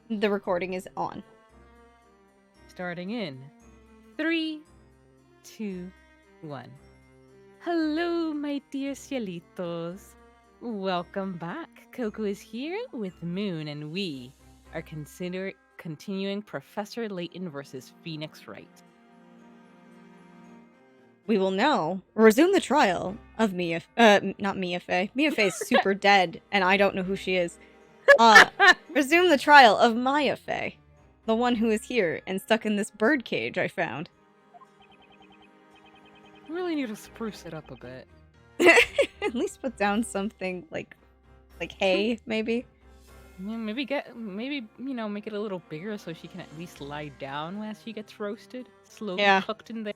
The recording is on. Starting in 3, 2, 1. Hello, my dear cielitos. Welcome back. Coco is here with Moon, and we are continuing Professor Layton versus Phoenix Wright. We will now resume the trial of not Mia Fey. Mia Fey is super dead, and I don't know who she is. Resume the trial of Maya Fey, the one who is here and stuck in this bird cage I found. Really need to spruce it up a bit. At least put down something like hay, maybe. Yeah, maybe make it a little bigger so she can at least lie down while she gets roasted, slowly cooked in there.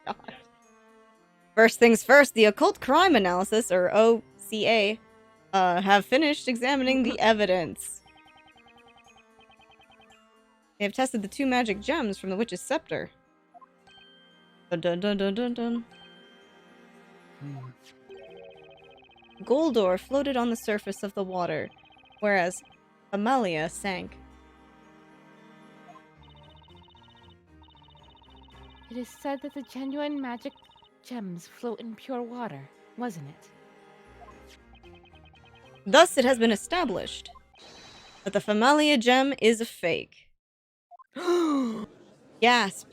God. First things first, the Occult Crime Analysis, or OCA, have finished examining the evidence. They have tested the 2 magic gems from the Witch's Scepter. Dun dun dun dun dun dun. Goldor floated on the surface of the water, whereas Amalia sank. It is said that the genuine magic gems float in pure water, wasn't it? Thus, it has been established that the Famalia gem is a fake. Gasp.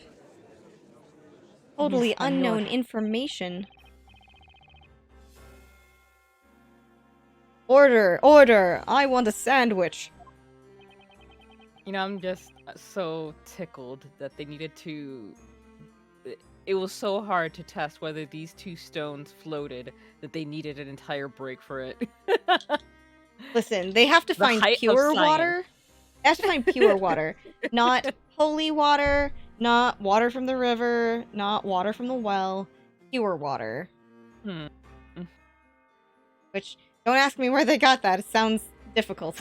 Totally unknown information. Order! Order! I want a sandwich! You know, I'm just so tickled that they needed to... It was so hard to test whether these 2 stones floated that they needed an entire break for it. Listen, they have to find pure water. They have to find pure water. Not holy water, not water from the river, not water from the well. Pure water. Which, don't ask me where they got that. It sounds difficult.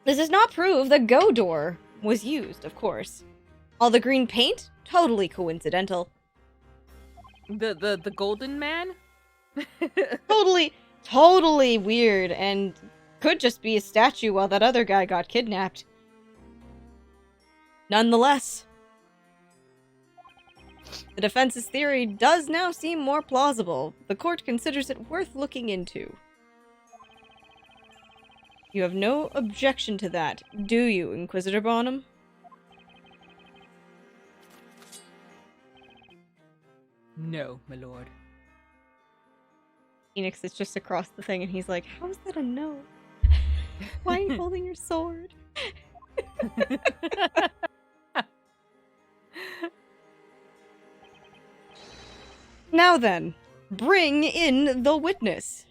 This does not prove that Godor was used, of course. All the green paint? Totally coincidental. The golden man? Totally weird, and could just be a statue while that other guy got kidnapped. Nonetheless, the defense's theory does now seem more plausible. The court considers it worth looking into. You have no objection to that, do you, Inquisitor Bonham? No, my lord. Phoenix is just across the thing, and he's like, how is that a no? Why are you holding your sword? Now then, bring in the witness.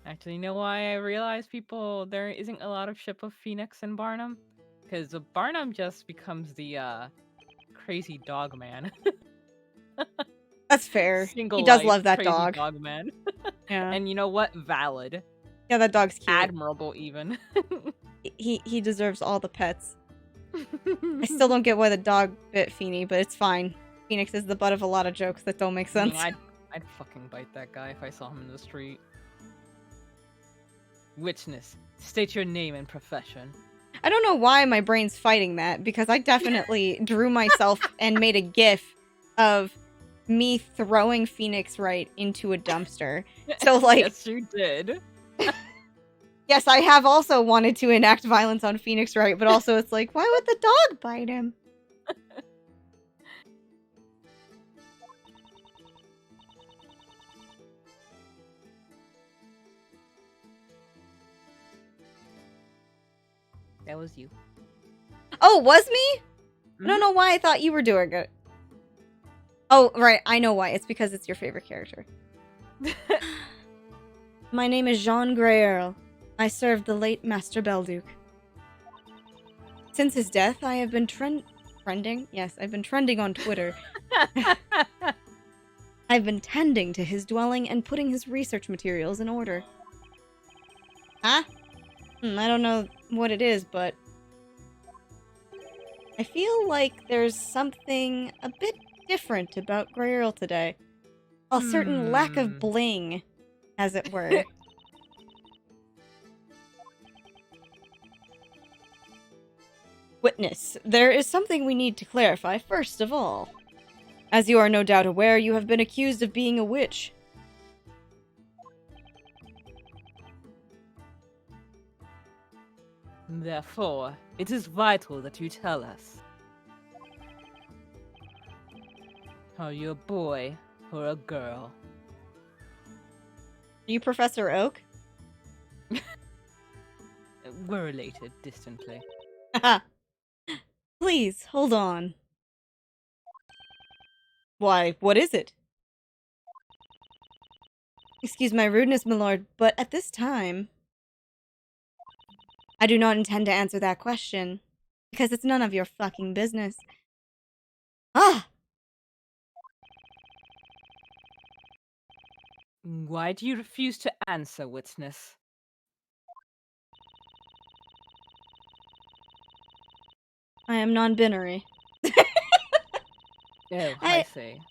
Actually, you know why I realized there isn't a lot of ship of Phoenix and Barnum? Because Barnum just becomes the crazy dog man. That's fair. He does love that dog. Dog man. Yeah. And you know what? Valid. Yeah, that dog's cute. Admirable, even. he deserves all the pets. I still don't get why the dog bit Feeny, but it's fine. Phoenix is the butt of a lot of jokes that don't make sense. I mean, I'd fucking bite that guy if I saw him in the street. Witness, state your name and profession. I don't know why my brain's fighting that, because I definitely drew myself and made a gif of me throwing Phoenix Wright into a dumpster. So, like... Yes, you did. Yes, I have also wanted to enact violence on Phoenix Wright, but also it's like, why would the dog bite him? That was you. Oh, was me? I don't know why I thought you were doing it. Oh, right. I know why. It's because it's your favorite character. My name is Jean Greerl. I served the late Master Belduc. Since his death, I have been trending? Yes, I've been trending on Twitter. I've been tending to his dwelling and putting his research materials in order. Huh? I don't know what it is, but I feel like there's something a bit different about Greerl today. A certain lack of bling, as it were. Witness, there is something we need to clarify first of all. As you are no doubt aware, you have been accused of being a witch. Therefore, it is vital that you tell us. Are you a boy or a girl? Are you Professor Oak? We're related distantly. Please, hold on. Why, what is it? Excuse my rudeness, my lord, but at this time, I do not intend to answer that question, because it's none of your fucking business. Ah! Why do you refuse to answer, witness? I am non-binary. Oh, I see.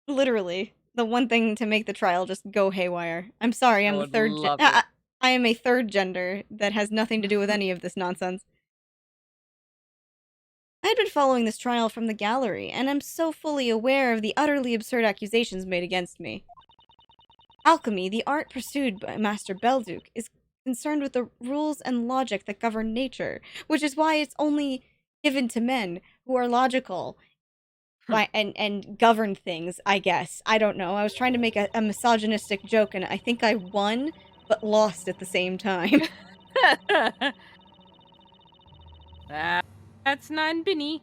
Literally, the one thing to make the trial just go haywire. I'm sorry, I'm I the would third love it. I am a third gender that has nothing to do with any of this nonsense. I had been following this trial from the gallery, and am so fully aware of the utterly absurd accusations made against me. Alchemy, the art pursued by Master Belduc, is concerned with the rules and logic that govern nature, which is why it's only given to men who are logical and govern things, I guess. I don't know. I was trying to make a misogynistic joke, and I think I won, but lost at the same time. That's non-binny.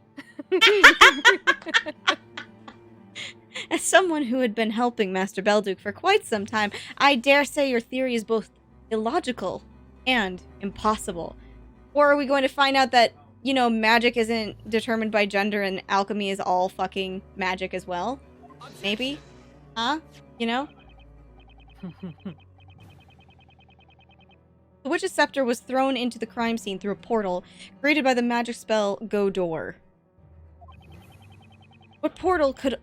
As someone who had been helping Master Belduc for quite some time, I dare say your theory is both illogical and impossible. Or are we going to find out that, you know, magic isn't determined by gender and alchemy is all fucking magic as well? Maybe? Huh? You know? The witch's scepter was thrown into the crime scene through a portal created by the magic spell Go Door. That portal could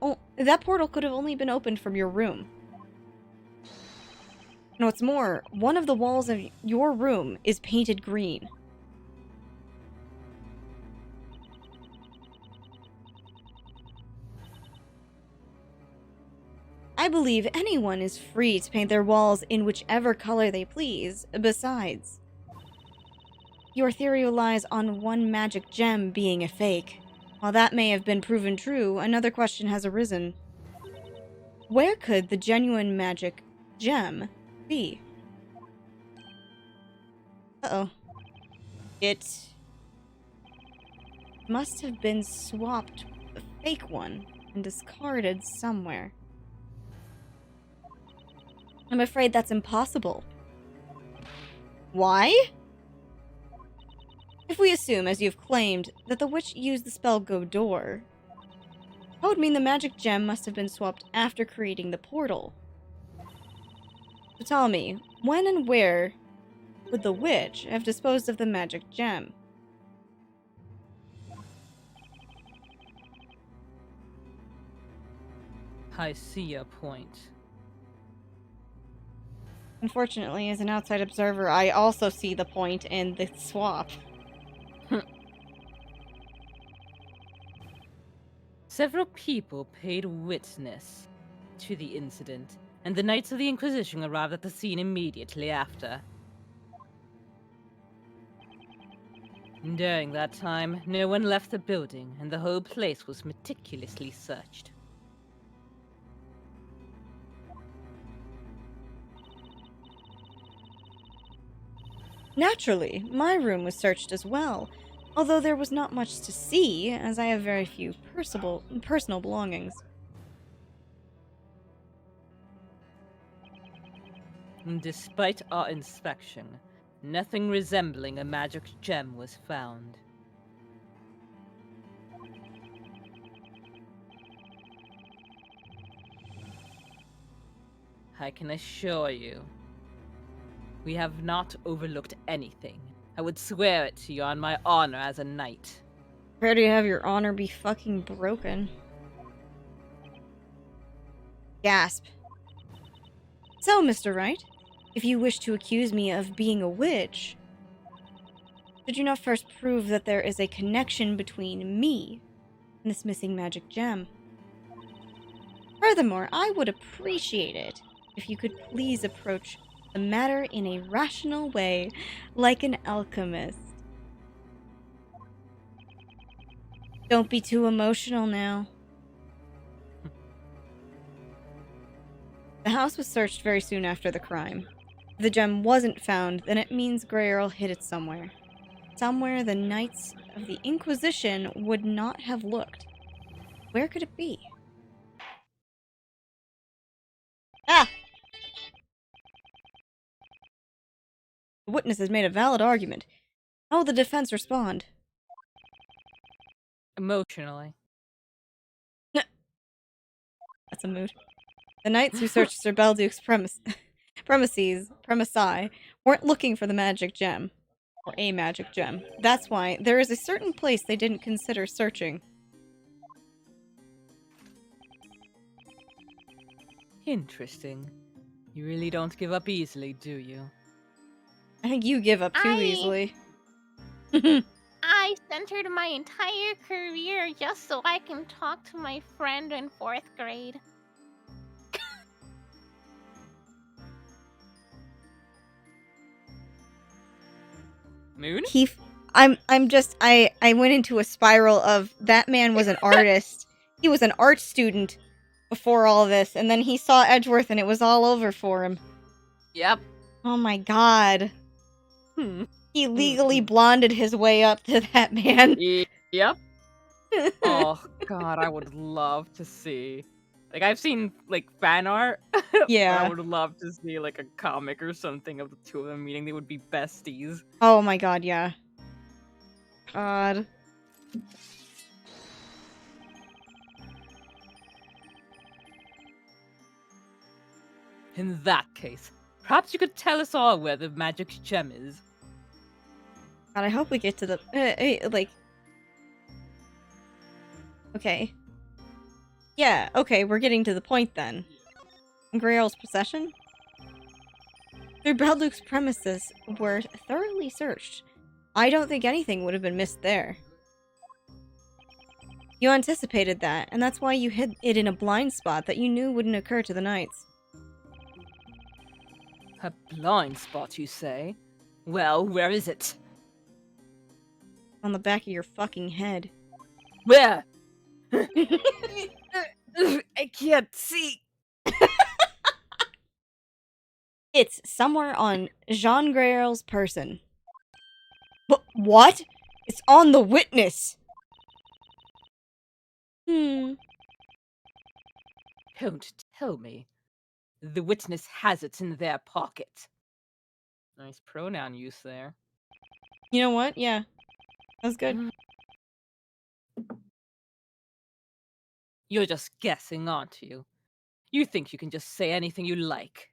have only been opened from your room. And what's more, one of the walls of your room is painted green. I believe anyone is free to paint their walls in whichever color they please. Besides, your theory relies on one magic gem being a fake. While that may have been proven true, another question has arisen. Where could the genuine magic gem be? Uh-oh. It must have been swapped with a fake one and discarded somewhere. I'm afraid that's impossible. Why? If we assume, as you've claimed, that the witch used the spell Go Door, that would mean the magic gem must have been swapped after creating the portal. So tell me, when and where would the witch have disposed of the magic gem? I see your point. Unfortunately, as an outside observer, I also see the point in the swap. Several people paid witness to the incident, and the Knights of the Inquisition arrived at the scene immediately after. During that time, no one left the building, and the whole place was meticulously searched. Naturally, my room was searched as well, although there was not much to see, as I have very few personal belongings. And despite our inspection, nothing resembling a magic gem was found. I can assure you, we have not overlooked anything. I would swear it to you on my honor as a knight. Where do you have your honor be fucking broken? Gasp. So, Mr. Wright, if you wish to accuse me of being a witch, should you not first prove that there is a connection between me and this missing magic gem? Furthermore, I would appreciate it if you could please approach the matter in a rational way, like an alchemist. Don't be too emotional now. The house was searched very soon after the crime. If the gem wasn't found, then it means Grey Earl hid it somewhere. Somewhere the Knights of the Inquisition would not have looked. Where could it be? Ah! The witness has made a valid argument. How will the defense respond? Emotionally. That's a mood. The knights who searched Sir Belduke's premises weren't looking for the magic gem. Or a magic gem. That's why there is a certain place they didn't consider searching. Interesting. You really don't give up easily, do you? I think you give up too easily. I centered my entire career just so I can talk to my friend in 4th grade. Moon? I went into a spiral of that man was an artist. He was an art student before all this, and then he saw Edgeworth and it was all over for him. Yep. Oh my god. He legally blonded his way up to that man. Yep. Oh god, I would love to see. Like, I've seen, like, fan art. Yeah. I would love to see, like, a comic or something of the two of them meeting. They would be besties. Oh my god, yeah. God. In that case, perhaps you could tell us all where the magic gem is. God, I hope we get to the... like... Okay. Yeah, okay, we're getting to the point then. Grey Earl's possession? Sir Belduke's premises were thoroughly searched. I don't think anything would have been missed there. You anticipated that, and that's why you hid it in a blind spot that you knew wouldn't occur to the Knights. A blind spot, you say? Well, where is it? On the back of your fucking head. Where? I can't see. It's somewhere on Jean Grey Earl's person. What? It's on the witness! Don't tell me. The witness has it in their pocket. Nice pronoun use there. You know what? Yeah. That was good. You're just guessing, aren't you? You think you can just say anything you like.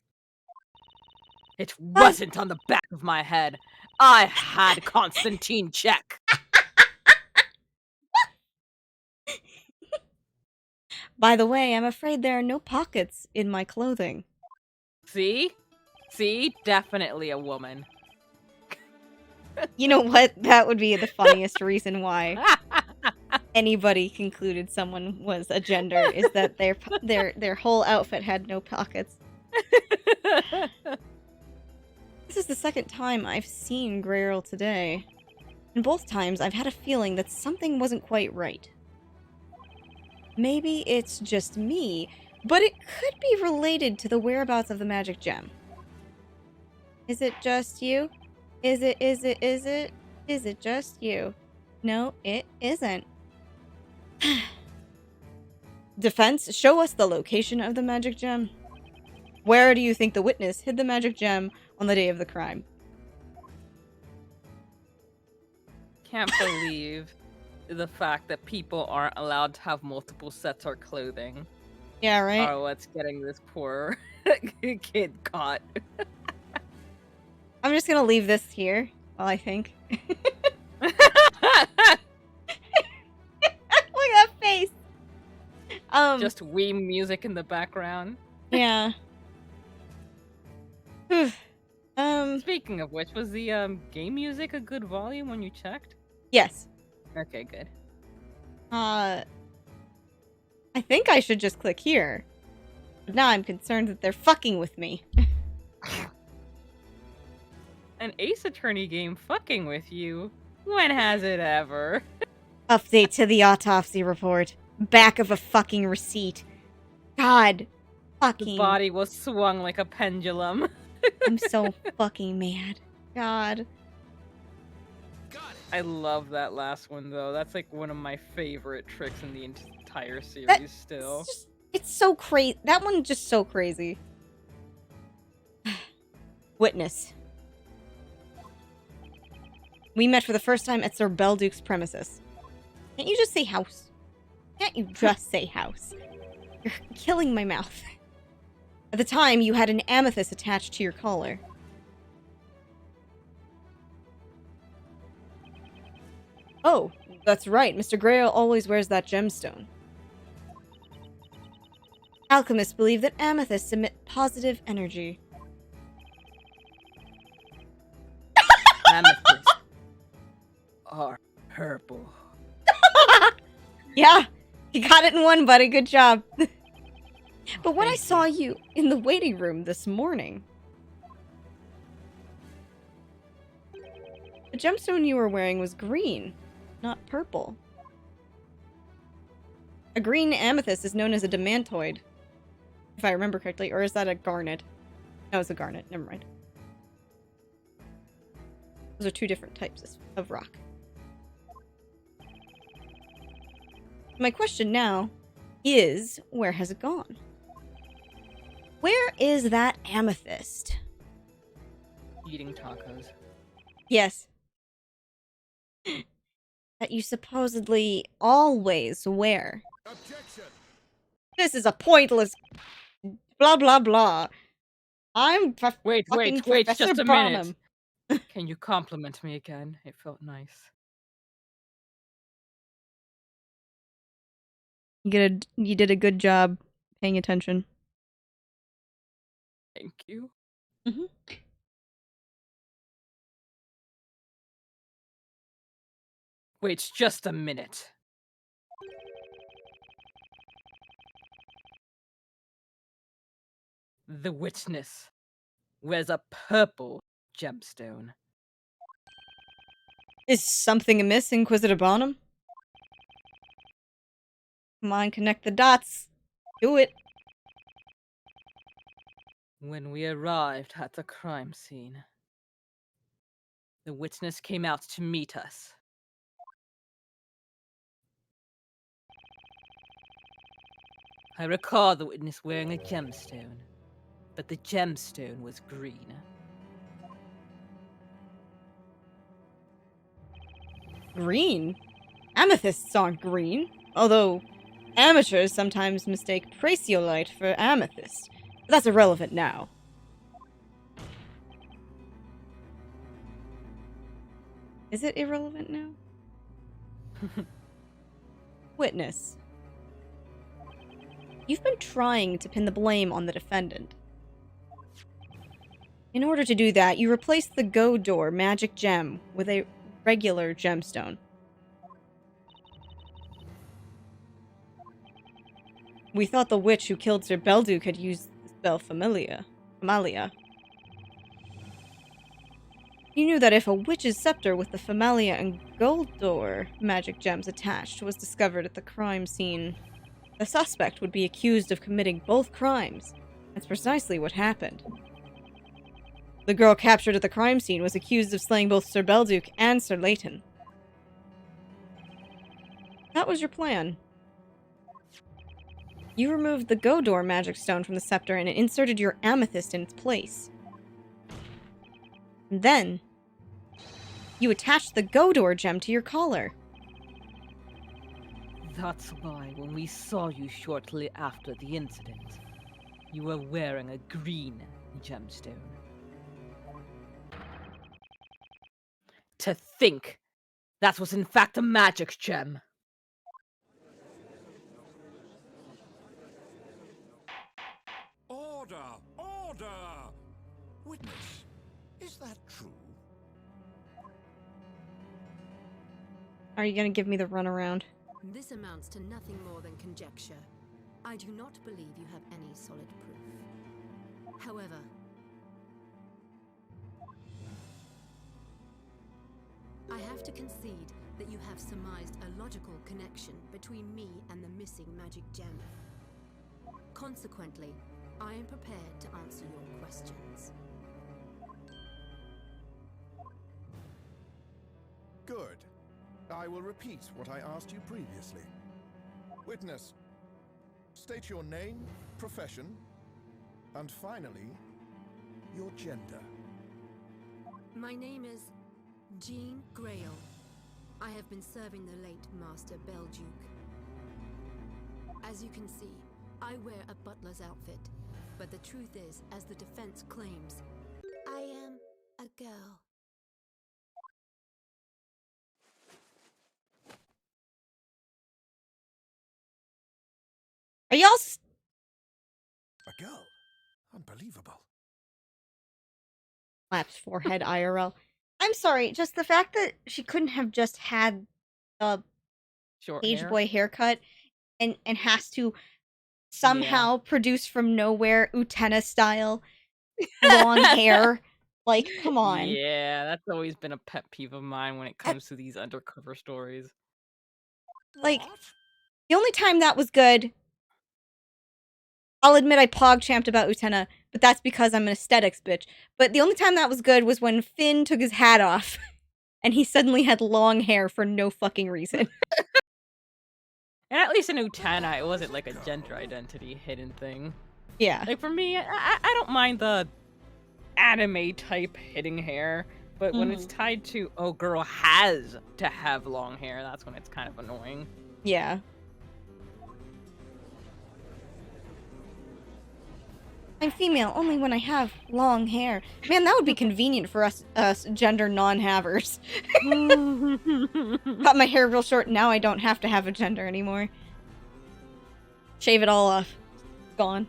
It wasn't on the back of my head. I had Constantine check. By the way, I'm afraid there are no pockets in my clothing. See? See? Definitely a woman. You know what? That would be the funniest reason why anybody concluded someone was a gender, is that their whole outfit had no pockets. This is the second time I've seen Grey Earl today. And both times I've had a feeling that something wasn't quite right. Maybe it's just me, but it could be related to the whereabouts of the magic gem. Is it just you? Is it just you? No, it isn't. Defense, show us the location of the magic gem. Where do you think the witness hid the magic gem on the day of the crime? Can't believe the fact that people aren't allowed to have multiple sets or clothing. Yeah, right? Oh, what's getting this poor kid caught. I'm just gonna leave this here while I think. Look at that face! Just Wii music in the background. Yeah. Speaking of which, was the game music a good volume when you checked? Yes. Okay, good. I think I should just click here. But now I'm concerned that they're fucking with me. An Ace Attorney game fucking with you? When has it ever? Update to the autopsy report. Back of a fucking receipt. God. The Fucking. body was swung like a pendulum. I'm so fucking mad. God. I love that last one though. That's like one of my favorite tricks in the entire series still. It's so crazy. That one's just so crazy. Witness. We met for the first time at Sir Belduke's premises. Can't you just say house? Can't you just say house? You're killing my mouth. At the time, you had an amethyst attached to your collar. Oh, that's right. Mr. Grail always wears that gemstone. Alchemists believe that amethysts emit positive energy. Amethysts are purple. Yeah, you got it in one, buddy. Good job. But when I saw you in the waiting room this morning, the gemstone you were wearing was green, not purple. A green amethyst is known as a demantoid, if I remember correctly, or is that a garnet? No, it's a garnet. Never mind. Those are two different types of rock. My question now is, where has it gone? Where is that amethyst? Eating tacos. Yes. That you supposedly always wear. Objection. This is a pointless blah blah blah. I'm Wait, fucking wait, Professor just a Barnum. minute. Can you compliment me again? It felt nice. You did a good job paying attention. Thank you. Mm-hmm. Wait, just a minute. The witness wears a purple gemstone. Is something amiss, Inquisitor Barnum? Come on, connect the dots. Do it. When we arrived at the crime scene, the witness came out to meet us. I recall the witness wearing a gemstone, but the gemstone was green. Green? Amethysts aren't green. Although, amateurs sometimes mistake prasiolite for amethyst. But that's irrelevant now. Is it irrelevant now? Witness. You've been trying to pin the blame on the defendant. In order to do that, you replaced the Go Door magic gem with a regular gemstone. We thought the witch who killed Sir Belduke had used the spell Familia. You knew that if a witch's scepter with the Familia and Gold Door magic gems attached was discovered at the crime scene, the suspect would be accused of committing both crimes. That's precisely what happened. The girl captured at the crime scene was accused of slaying both Sir Belduke and Sir Layton. That was your plan. You removed the Go Door magic stone from the scepter and inserted your amethyst in its place. And then, you attached the Go Door gem to your collar. That's why when we saw you shortly after the incident, you were wearing a green gemstone. To think that was in fact a magic gem. Order! Witness, is that true? Are you gonna give me the runaround? This amounts to nothing more than conjecture. I do not believe you have any solid proof. However, I have to concede that you have surmised a logical connection between me and the missing magic gem. Consequently, I am prepared to answer your questions. Good. I will repeat what I asked you previously. Witness, state your name, profession, and finally, your gender. My name is Jean Grail. I have been serving the late Master Belduke. As you can see, I wear a butler's outfit, but the truth is, as the defense claims, I am a girl. Are y'all A girl? Unbelievable. slaps forehead IRL? I'm sorry, just the fact that she couldn't have just had a Short page hair. boy haircut and has to somehow produce from nowhere Utena style long hair. Like, come on. Yeah, that's always been a pet peeve of mine when it comes to these undercover stories. Like, What? the only time that was good, I'll admit I pog-champed about Utena, but that's because I'm an aesthetics bitch. But the only time that was good was when Finn took his hat off and he suddenly had long hair for no fucking reason. And at least in Utena, it wasn't like a gender identity hidden thing. Yeah. Like for me, I don't mind the anime type hitting hair, but when it's tied to, oh, girl has to have long hair, that's when it's kind of annoying. Yeah. I'm female only when I have long hair. Man, that would be convenient for us gender non-havers. Cut my hair real short, now I don't have to have a gender anymore. Shave it all off. Gone.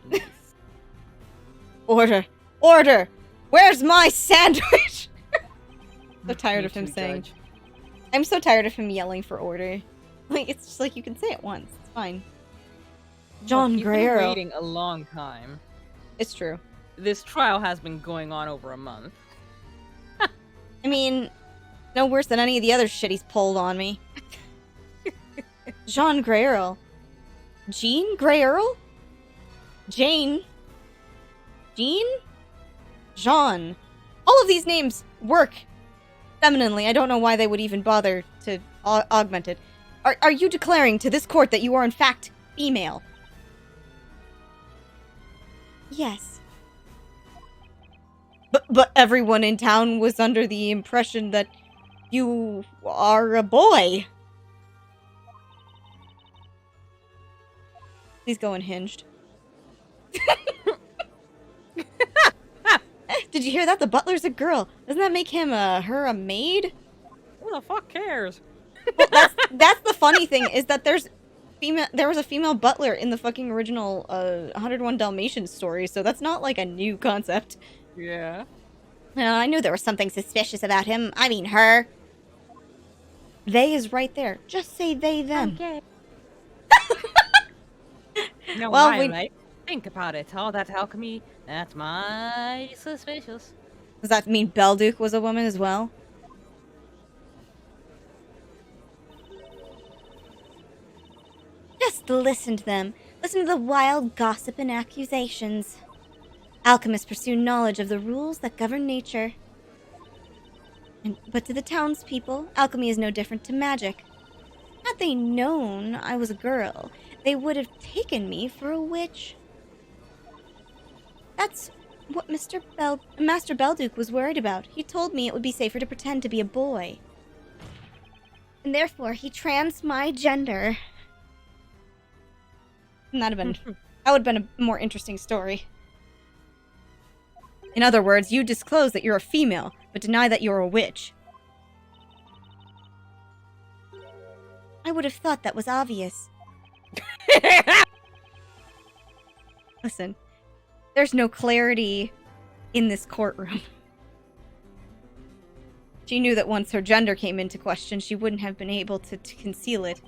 Order! Order! Where's my sandwich? So tired Me of him too, saying. Judge. I'm so tired of him yelling for order. Like, it's just like you can say it once. It's fine. John Look, you've been Greer. waiting a long time. It's true. This trial has been going on over a month. I mean, no worse than any of the other shit he's pulled on me. Jean Grey-Earl. Jean Grey-Earl? Jane? Jean? Jean. All of these names work femininely. I don't know why they would even bother to augment it. Are you declaring to this court that you are in fact female? Yes. But everyone in town was under the impression that you are a boy. Please go unhinged. Did you hear that? The butler's a girl. Doesn't that make him her a maid? Who the fuck cares? Well, that's the funny thing is that there was a female butler in the fucking original 101 Dalmatians story, so that's not like a new concept. Yeah. I knew there was something suspicious about him. I mean her. They is right there. Just say they, them. Okay. No, Well, why, we- right? Think about it. All that alchemy, that's my suspicious. Does that mean Belduke was a woman as well? Just listen to them. Listen to the wild gossip and accusations. Alchemists pursue knowledge of the rules that govern nature. But to the townspeople, alchemy is no different to magic. Had they known I was a girl, they would have taken me for a witch. That's what Master Belduke was worried about. He told me it would be safer to pretend to be a boy. And therefore, he trans my gender. And that would have been a more interesting story. In other words, you disclose that you're a female, but deny that you're a witch. I would have thought that was obvious. Listen, There's no clarity in this courtroom. She knew that once her gender came into question, she wouldn't have been able to conceal it.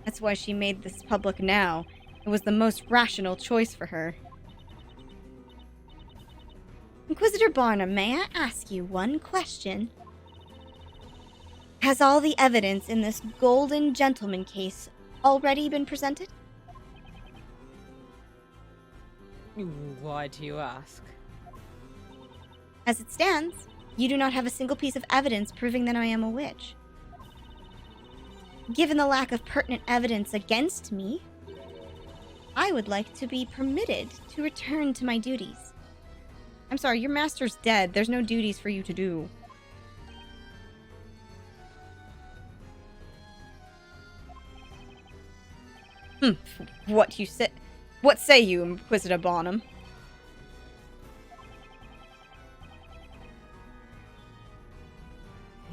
That's why she made this public now. It was the most rational choice for her. Inquisitor Barnum, may I ask you one question? Has all the evidence in this Golden Gentleman case already been presented? Why do you ask? As it stands, you do not have a single piece of evidence proving that I am a witch. Given the lack of pertinent evidence against me, I would like to be permitted to return to my duties. I'm sorry, your master's dead. There's no duties for you to do. What say you, Inquisitor Barnum?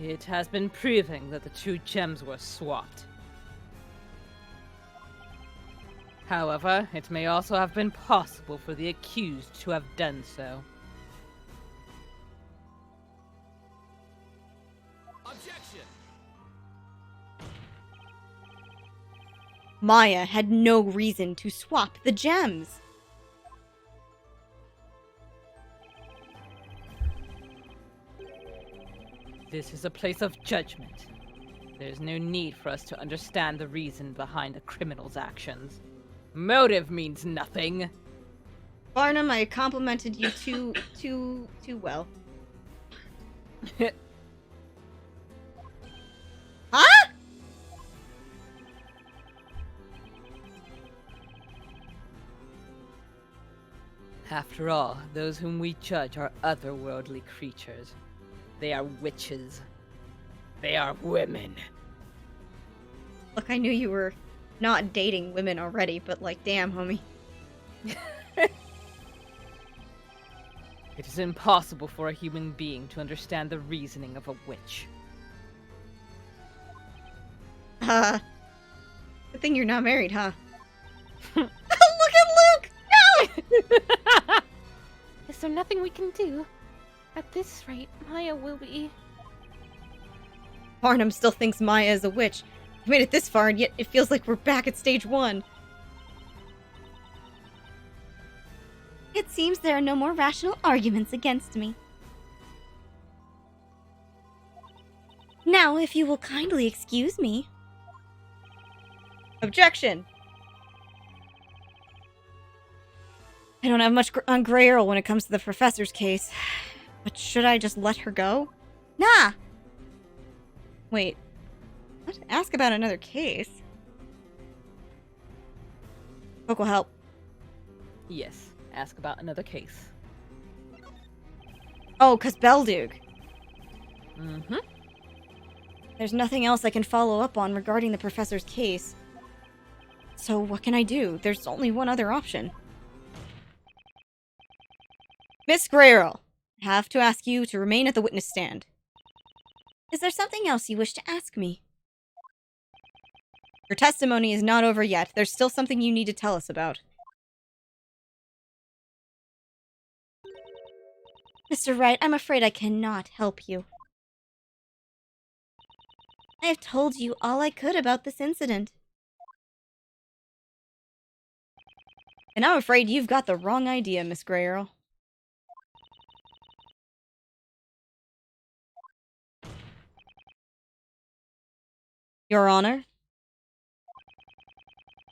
It has been proven that the two gems were swapped. However, it may also have been possible for the accused to have done so. Objection! Maya had no reason to swap the gems. This is a place of judgment. There's no need for us to understand the reason behind a criminal's actions. Motive means nothing. Barnum, I complimented you too well. Huh? After all, those whom we judge are otherworldly creatures. They are witches. They are women. Look, I knew you were not dating women already, but like, damn, homie. It is impossible for a human being to understand the reasoning of a witch. Good thing you're not married, huh? Look at Luke! No! Is there nothing we can do? At this rate, Maya will be... Barnum still thinks Maya is a witch. We made it this far, and yet it feels like we're back at stage 1. It seems there are no more rational arguments against me. Now, if you will kindly excuse me. Objection! I don't have much on Grey Earl when it comes to the professor's case. But should I just let her go? Nah! Wait. What? Ask about another case? Book will help. Yes, ask about another case. Oh, 'cause Belduke. Mm-hmm. There's nothing else I can follow up on regarding the professor's case. So what can I do? There's only one other option. Miss Grey Earl, I have to ask you to remain at the witness stand. Is there something else you wish to ask me? Your testimony is not over yet. There's still something you need to tell us about. Mr. Wright, I'm afraid I cannot help you. I have told you all I could about this incident. And I'm afraid you've got the wrong idea, Miss Grey Earl. Your Honor,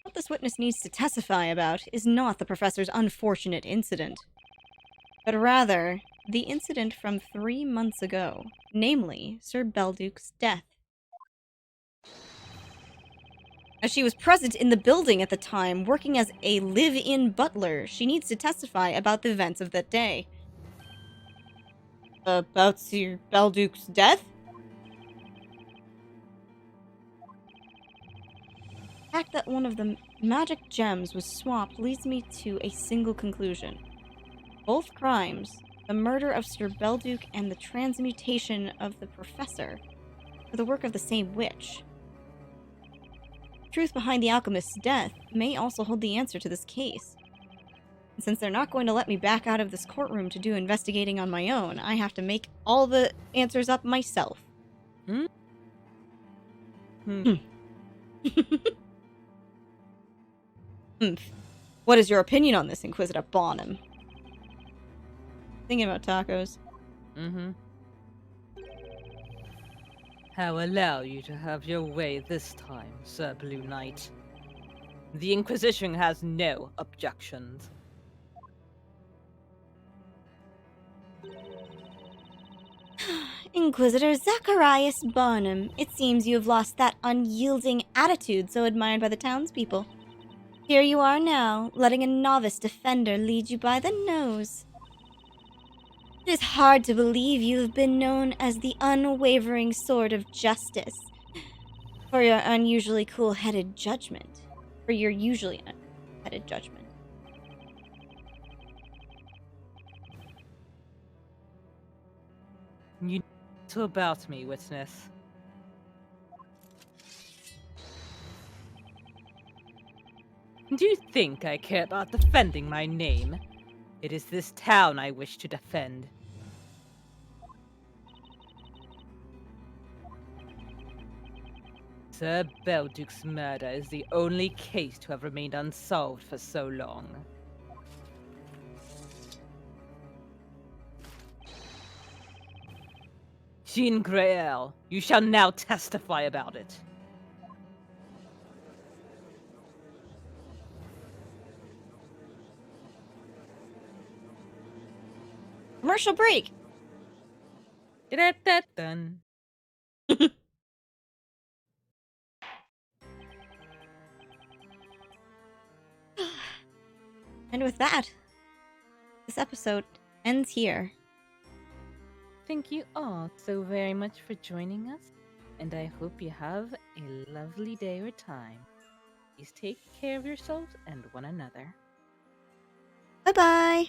what this witness needs to testify about is not the professor's unfortunate incident, but rather the incident from 3 months ago, namely Sir Belduke's death. As she was present in the building at the time, working as a live-in butler, she needs to testify about the events of that day. About Sir Belduke's death? The fact that one of the magic gems was swapped leads me to a single conclusion. Both crimes, the murder of Sir Belduke and the transmutation of the professor, were the work of the same witch. The truth behind the alchemist's death may also hold the answer to this case. Since they're not going to let me back out of this courtroom to do investigating on my own, I have to make all the answers up myself. Hmm. Humph. What is your opinion on this, Inquisitor Bonham? Thinking about tacos. Mm-hmm. How allow you to have your way this time, Sir Blue Knight? The Inquisition has no objections. Inquisitor Zacharias Barnum, it seems you have lost that unyielding attitude so admired by the townspeople. Here you are now, letting a novice defender lead you by the nose. It is hard to believe you have been known as the unwavering sword of justice for your unusually cool-headed judgment. For your usually headed judgment. You know about me, witness. Do you think I care about defending my name? It is this town I wish to defend. Sir Belduke's murder is the only case to have remained unsolved for so long. Jean Grael, you shall now testify about it. Commercial break! Da-da-da-dun. And with that, this episode ends here. Thank you all so very much for joining us, and I hope you have a lovely day or time. Please take care of yourselves and one another. Bye-bye!